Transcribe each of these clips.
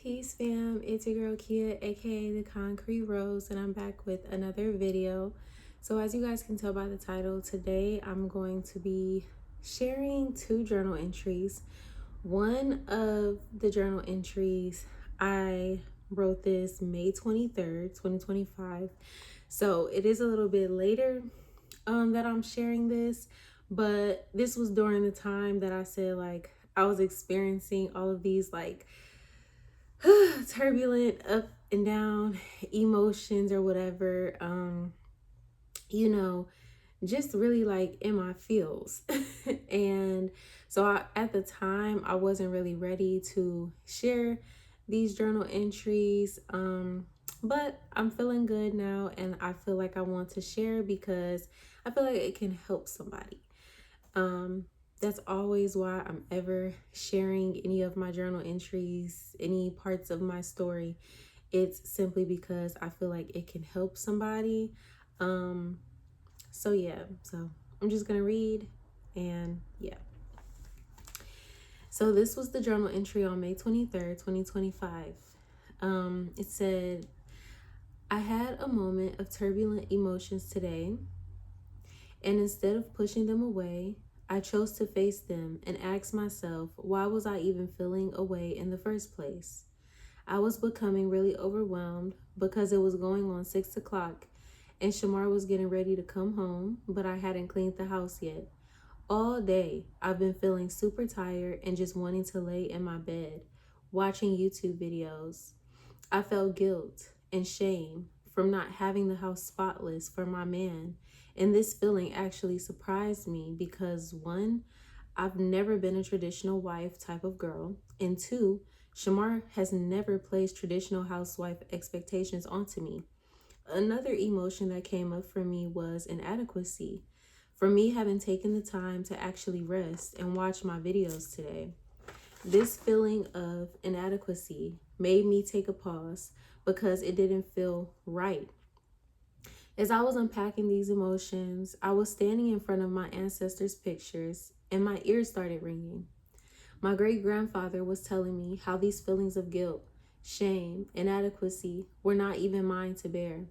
Peace fam, it's your girl Kia, aka the Concrete Rose, and I'm back with another video. So as you guys can tell by the title, today I'm going to be sharing two journal entries. One of the journal entries, I wrote this May 23rd, 2025. So it is a little bit later that I'm sharing this, but this was during the time that I said like I was experiencing all of these turbulent up and down emotions or whatever, you know, just really like in my feels. And so at the time I wasn't really ready to share these journal entries, but I'm feeling good now and I feel like I want to share because I feel like it can help somebody. um that's always why I'm ever sharing any of my journal entries, any parts of my story. It's simply because I feel like it can help somebody. Um, so yeah, so I'm just gonna read and yeah. So this was the journal entry on May 23rd, 2025. It said, I had a moment of turbulent emotions today, and instead of pushing them away, I chose to face them and ask myself, why was I even feeling away in the first place? I was becoming really overwhelmed because it was going on 6 o'clock and Shamar was getting ready to come home, but I hadn't cleaned the house yet. All day, I've been feeling super tired and just wanting to lay in my bed, watching YouTube videos. I felt guilt and shame from not having the house spotless for my man. And this feeling actually surprised me because one, I've never been a traditional wife type of girl. And two, Shamar has never placed traditional housewife expectations onto me. Another emotion that came up for me was inadequacy. For me having taken the time to actually rest and watch my videos today. This feeling of inadequacy made me take a pause because it didn't feel right. As I was unpacking these emotions, I was standing in front of my ancestors' pictures and my ears started ringing. My great grandfather was telling me how these feelings of guilt, shame, inadequacy were not even mine to bear.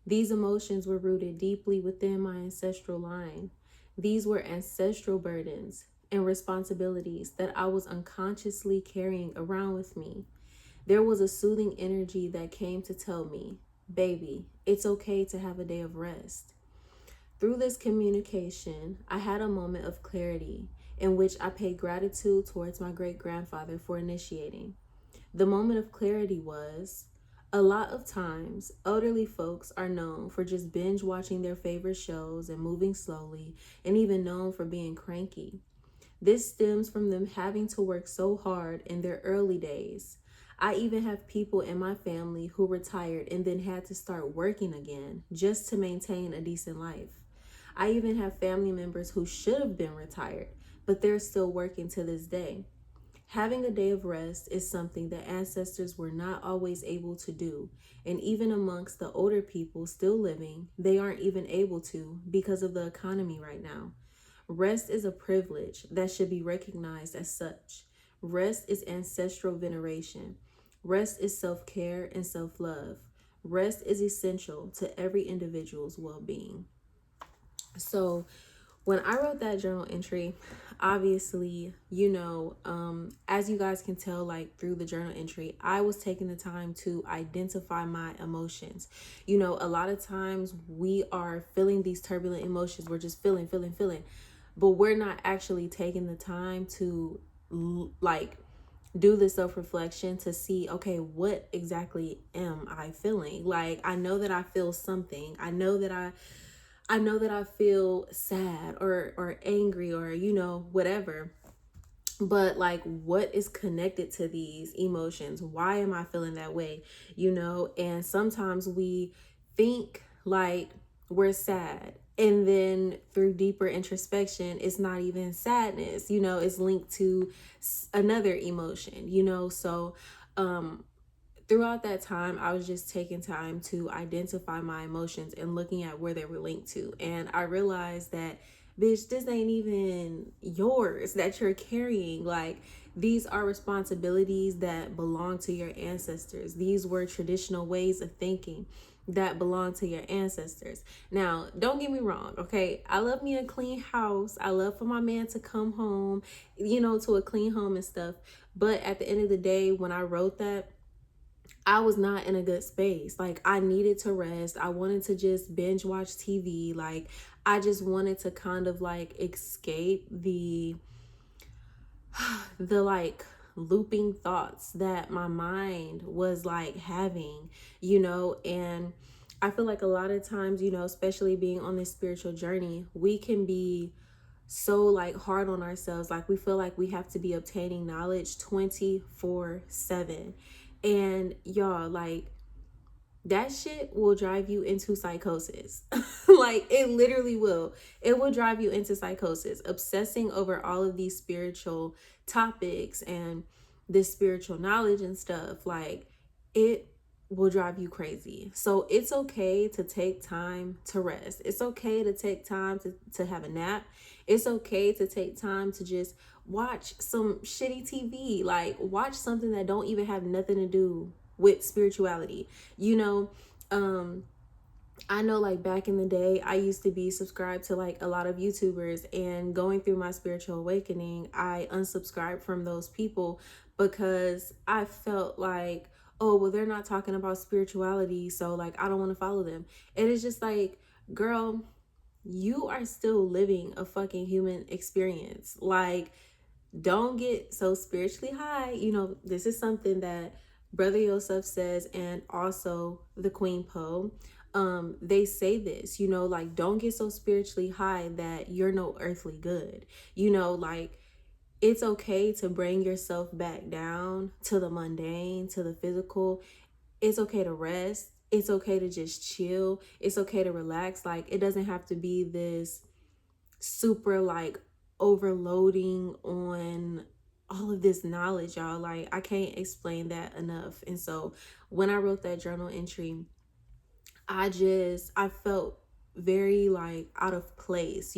These emotions were rooted deeply within my ancestral line. These were ancestral burdens and responsibilities that I was unconsciously carrying around with me. There was a soothing energy that came to tell me, baby, it's okay to have a day of rest. Through this communication, I had a moment of clarity in which I paid gratitude towards my great grandfather for initiating. The moment of clarity was, a lot of times, elderly folks are known for just binge watching their favorite shows and moving slowly, and even known for being cranky. This stems from them having to work so hard in their early days. I even have people in my family who retired and then had to start working again just to maintain a decent life. I even have family members who should have been retired, but they're still working to this day. Having a day of rest is something that ancestors were not always able to do, and even amongst the older people still living, they aren't even able to because of the economy right now. Rest is a privilege that should be recognized as such. Rest is ancestral veneration. Rest is self-care and self-love. Rest is essential to every individual's well-being. So when I wrote that journal entry, obviously, as you guys can tell, like through the journal entry, I was taking the time to identify my emotions. A lot of times we are feeling these turbulent emotions. We're just feeling, but we're not actually taking the time to like do the self-reflection to see, okay, what exactly am I feeling? Like, I know that I feel something. I know that I feel sad or angry or whatever. But like, what is connected to these emotions? Why am I feeling that way? And sometimes we think like we're sad, and then through deeper introspection, it's not even sadness. It's linked to another emotion. So throughout that time, I was just taking time to identify my emotions and looking at where they were linked to. And I realized that bitch, this ain't even yours that you're carrying. Like, these are responsibilities that belong to your ancestors. These were traditional ways of thinking that belong to your ancestors. Now, don't get me wrong, okay? I love me a clean house. I love for my man to come home, to a clean home and stuff. But at the end of the day, when I wrote that, I was not in a good space. Like, I needed to rest. I wanted to just binge watch TV. Like, I just wanted to kind of like escape the like looping thoughts that my mind was like having, and I feel like a lot of times, especially being on this spiritual journey, we can be so like hard on ourselves. Like, we feel like we have to be obtaining knowledge 24/7. And y'all, like, that shit will drive you into psychosis. Like, it literally will. It will drive you into psychosis. Obsessing over all of these spiritual topics and this spiritual knowledge and stuff, like, it will drive you crazy. So it's okay to take time to rest. It's okay to take time to have a nap. It's okay to take time to just watch some shitty TV. Like, watch something that don't even have nothing to do with spirituality. I know, like, back in the day, I used to be subscribed to like a lot of YouTubers, and going through my spiritual awakening, I unsubscribed from those people because I felt like, oh, well, they're not talking about spirituality, so like I don't want to follow them. And it's just like, girl, you are still living a fucking human experience. Like, don't get so spiritually high. This is something that Brother Yosef says, and also the Queen Poe. They say this, like, don't get so spiritually high that you're no earthly good. Like, it's okay to bring yourself back down to the mundane, to the physical. It's okay to rest. It's okay to just chill. It's okay to relax. Like, it doesn't have to be this super like overloading on all of this knowledge, y'all. Like, I can't explain that enough. And so when I wrote that journal entry, I felt very like out of place.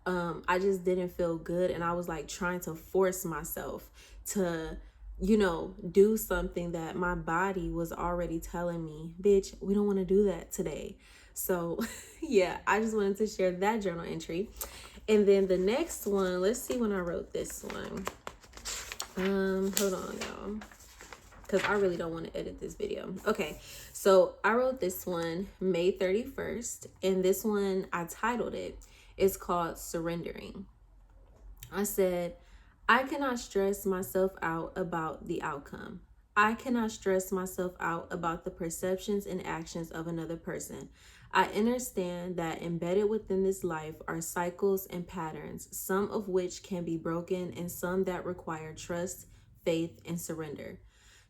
I just didn't feel good, and I was like trying to force myself to do something that my body was already telling me, bitch, we don't want to do that today. So yeah, I just wanted to share that journal entry. And then the next one, let's see when I wrote this one. Hold on, y'all, because I really don't want to edit this video. Okay, so I wrote this one May 31st, and this one, I titled it, it's called Surrendering. I said, I cannot stress myself out about the outcome. I cannot stress myself out about the perceptions and actions of another person. I understand that embedded within this life are cycles and patterns, some of which can be broken and some that require trust, faith, and surrender.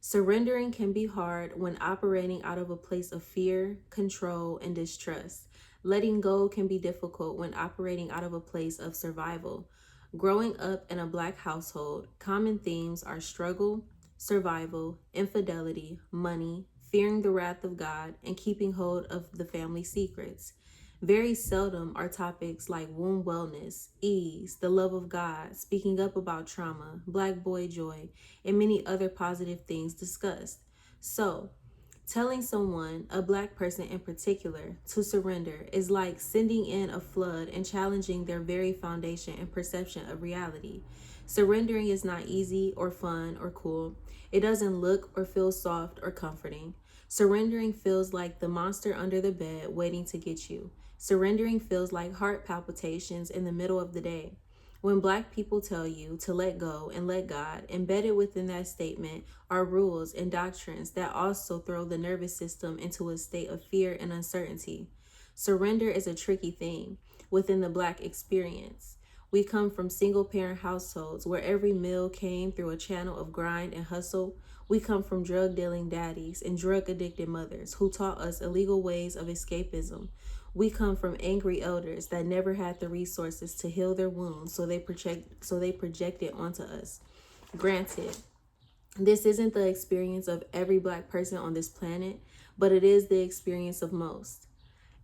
Surrendering can be hard when operating out of a place of fear, control, and distrust. Letting go can be difficult when operating out of a place of survival. Growing up in a Black household, common themes are struggle, survival, infidelity, money, fearing the wrath of God, and keeping hold of the family secrets. Very seldom are topics like womb wellness, ease, the love of God, speaking up about trauma, Black boy joy, and many other positive things discussed. So, telling someone, a Black person in particular, to surrender is like sending in a flood and challenging their very foundation and perception of reality. Surrendering is not easy or fun or cool. It doesn't look or feel soft or comforting. Surrendering feels like the monster under the bed waiting to get you. Surrendering feels like heart palpitations in the middle of the day. When Black people tell you to let go and let God, embedded within that statement are rules and doctrines that also throw the nervous system into a state of fear and uncertainty. Surrender is a tricky thing within the Black experience. We come from single-parent households where every meal came through a channel of grind and hustle. We come from drug-dealing daddies and drug-addicted mothers who taught us illegal ways of escapism. We come from angry elders that never had the resources to heal their wounds, so they project it onto us. Granted, this isn't the experience of every Black person on this planet, but it is the experience of most.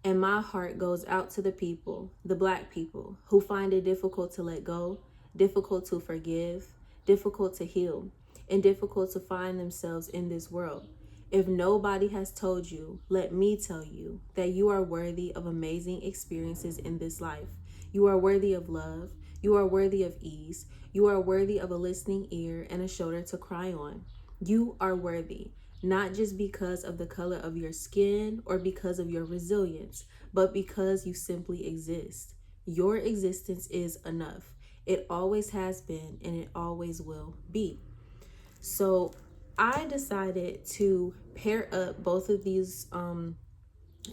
And my heart goes out to the people, the Black people, who find it difficult to let go, difficult to forgive, difficult to heal, and difficult to find themselves in this world. If nobody has told you, let me tell you that you are worthy of amazing experiences in this life. You are worthy of love. You are worthy of ease. You are worthy of a listening ear and a shoulder to cry on. You are worthy, not just because of the color of your skin or because of your resilience, but because you simply exist. Your existence is enough. It always has been and it always will be. So I decided to pair up both of these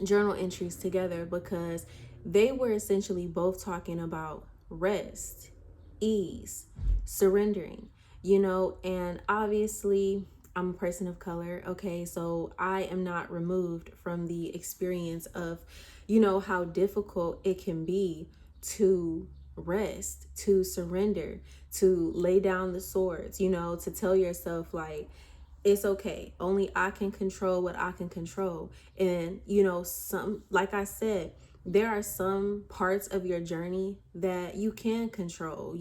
journal entries together because they were essentially both talking about rest, ease, surrendering, and obviously I'm a person of color, okay? So I am not removed from the experience of, how difficult it can be to rest, to surrender, to lay down the swords, to tell yourself, like, it's okay. Only I can control what I can control. And, some, like I said, there are some parts of your journey that you can control,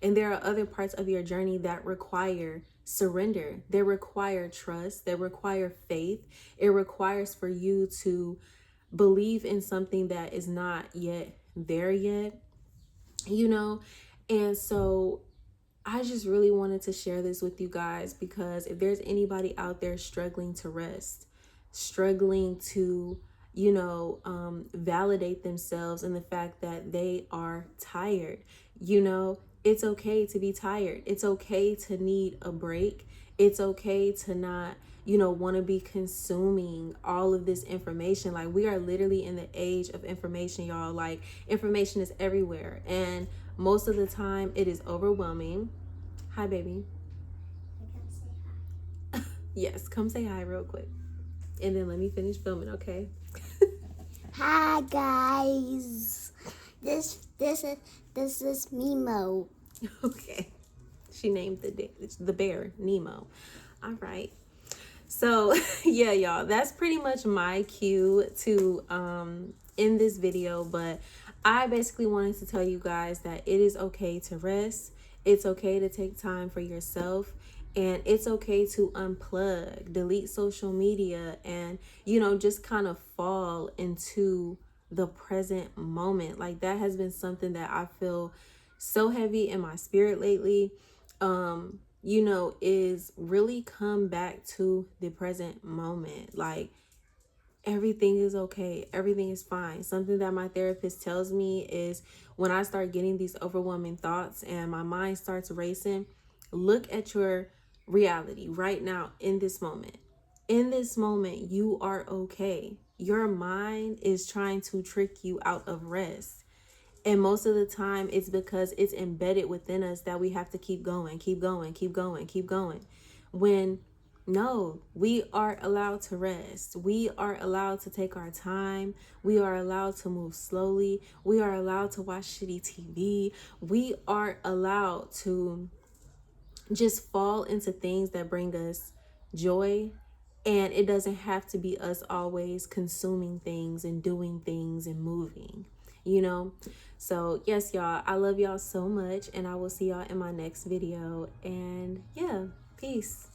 and there are other parts of your journey that require surrender. They require trust. They require faith. It requires for you to believe in something that is not yet there yet, and so I just really wanted to share this with you guys because if there's anybody out there struggling to rest, struggling to, validate themselves in the fact that they are tired, it's okay to be tired. It's okay to need a break. It's okay to not, want to be consuming all of this information. Like, we are literally in the age of information, y'all. Like, information is everywhere. And most of the time it is overwhelming. Hi, baby. Yes, come say hi real quick. And then let me finish filming, okay? Hi guys. This is Mimo. Okay. She named the bear Nemo. All right. So, yeah, y'all, that's pretty much my cue to end this video, but I basically wanted to tell you guys that it is okay to rest. It's okay to take time for yourself, and it's okay to unplug, delete social media, and, just kind of fall into the present moment. Like, that has been something that I feel so heavy in my spirit lately. Is really come back to the present moment. Like, everything is okay. Everything is fine. Something that my therapist tells me is when I start getting these overwhelming thoughts and my mind starts racing, look at your reality right now in this moment. In this moment, you are okay. Your mind is trying to trick you out of rest. And most of the time, it's because it's embedded within us that we have to keep going, keep going, keep going, keep going. When no, we are allowed to rest. We are allowed to take our time. We are allowed to move slowly. We are allowed to watch shitty TV. We are allowed to just fall into things that bring us joy. And it doesn't have to be us always consuming things and doing things and moving, you know? So yes, y'all, I love y'all so much, and I will see y'all in my next video. And yeah, peace.